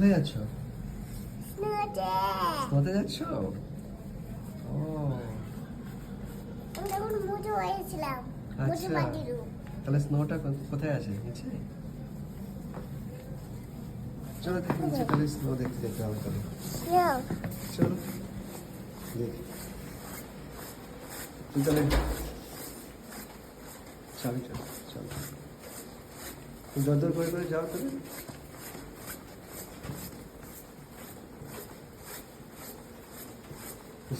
কোথায় যাচ্ছ? স্নোতে যাচ্ছ? ও আমি তখন মোজো হয়েছিলাম। মোজো আচ্ছা, বাটিরু। তাহলে স্নোটা কোথায় আছে? নিচে? চলো দেখি নিচে, তাহলে স্নো দেখতে যেতে হবে তাহলে। চলো দেখি। তাহলে চাবি চলো চলো, দর করে যাও তাহলে।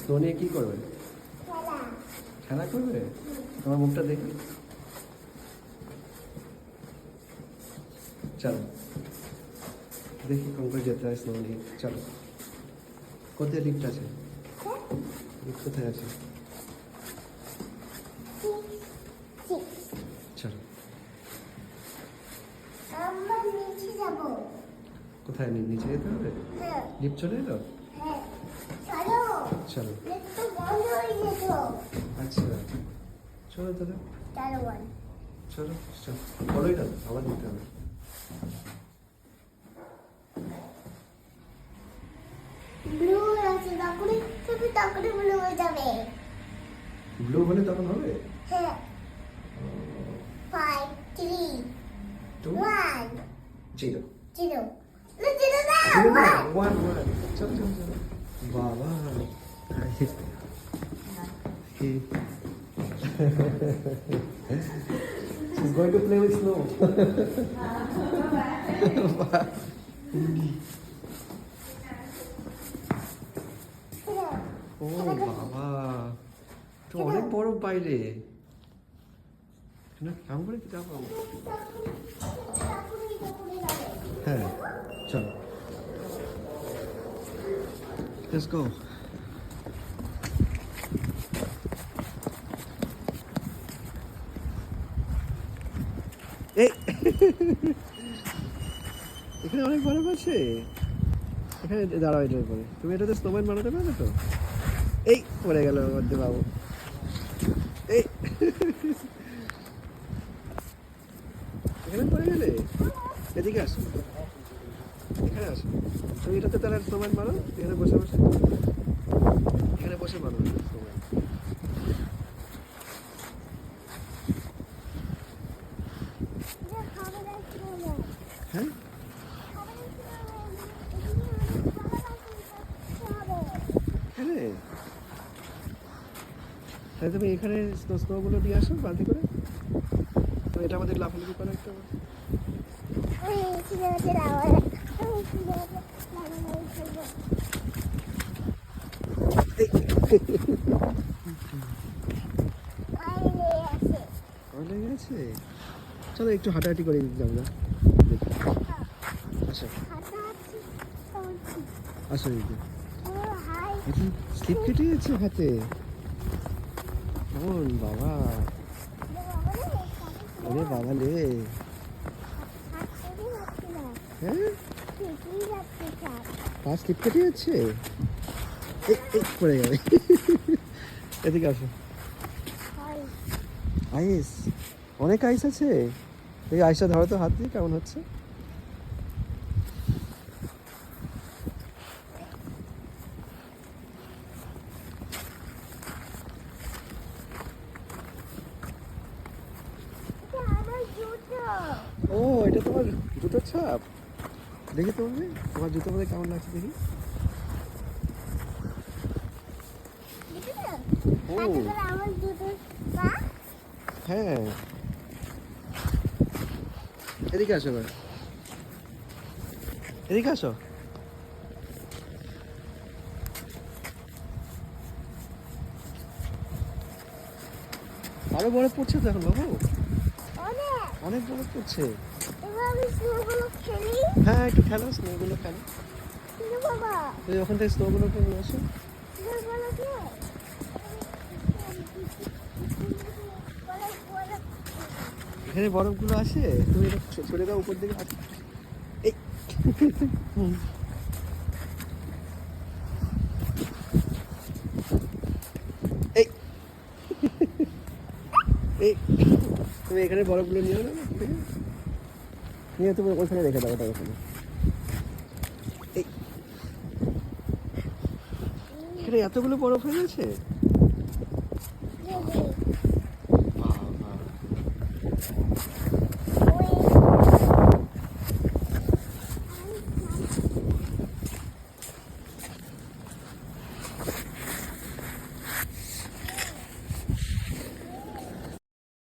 স্নো নিয়ে কি করবে? খেলা করবে? তোমার মুখটা দেখি। চলো দেখি কোন করে যেতে হয় স্নো নিয়ে। চলো, কোথায় লিফট আছে? লিফট কোথায় আছে? চলো। আমরা নিচে যাব। কোথায় নিচে যেতে হবে? হ্যাঁ লিফট চলে এলো? হ্যাঁ চলো। চলো। লিফট তো বন্ধ হয়ে যেত। আচ্ছা চলো তাহলে। চলো বল। চলো চলো, বলোই না আবার নিতে হবে। ব্লু আছে তখনই তুমি তখনই ব্লু হয়ে যাবে। ব্লু হলে তখন হবে? হ্যাঁ 5 3 টু 1 জিরো। 0 না 0 না জিরো না, 1 ওয়ান ওয়ান। চলো চলো চলো। বাবা She's going to play with snow. ও বাবা, তো অনেক বড় বাইরে। কেমন করে কি যাবো? হ্যাঁ চলো, let's go. এই এখানে অনেক বরফ আছে। এখানে দাঁড়াও, এটার উপরে তুমি এটাতে স্নোম্যান বানাতে পারবে তো? এই পড়ে গেল মধ্যে বাবু। এই এখানে পড়ে গেলে, এদিকে আসো, এখানে আসো। তুমি এটাতে তাহলে স্নোম্যান বানো, এখানে বসে বসে, এখানে বসে বানো snowman। হ্যাঁ এখানে, তাহলে তুমি এখানে স্নোগুলো দিয়ে আসো বালতি করে। তো এটা আমাদের লাফালাফি করে একটা। লেগে গেছে। চলো একটু হাঁটাহাঁটি করে যাবো না? আসো আসো, এখন স্লিপ কেটে যাচ্ছে হাতে। কেমন বাবা, ওরে বাবা রে। হ্যাঁ পা স্লিপ কেটে যাচ্ছে। এই পড়ে যাবে। এদিকে আসো। আইস, অনেক আইস আছে। এই আইসটা ধরো তো হাত দিয়ে, কেমন হচ্ছে? ও এটা তোমার জুতোর ছাপ। দেখি তোমার জুতো মধ্যে কেমন লাগছে দেখি। ও হ্যাঁ, এদিকে আসো এবার, এদিকে আসো। আরো বরফ পড়ছে তো এখন বাবু, অনেক বরফ পড়ছে। হ্যাঁ একটু খেলো, স্নোগুলো খেলো। তুমি ওখান থেকে স্নোগুলো নিয়ে আসো। এখানে বরফগুলো আসে, তুমি এটা ছড়ে দাও উপর দিকে। এই এই এই তুমি এখানে বরফগুলো নিয়ে নাও, নিয়ে তুমি ওখানে রেখে দাও, ওটা ওখানে। এখানে এতগুলো বরফ হয়ে গেছে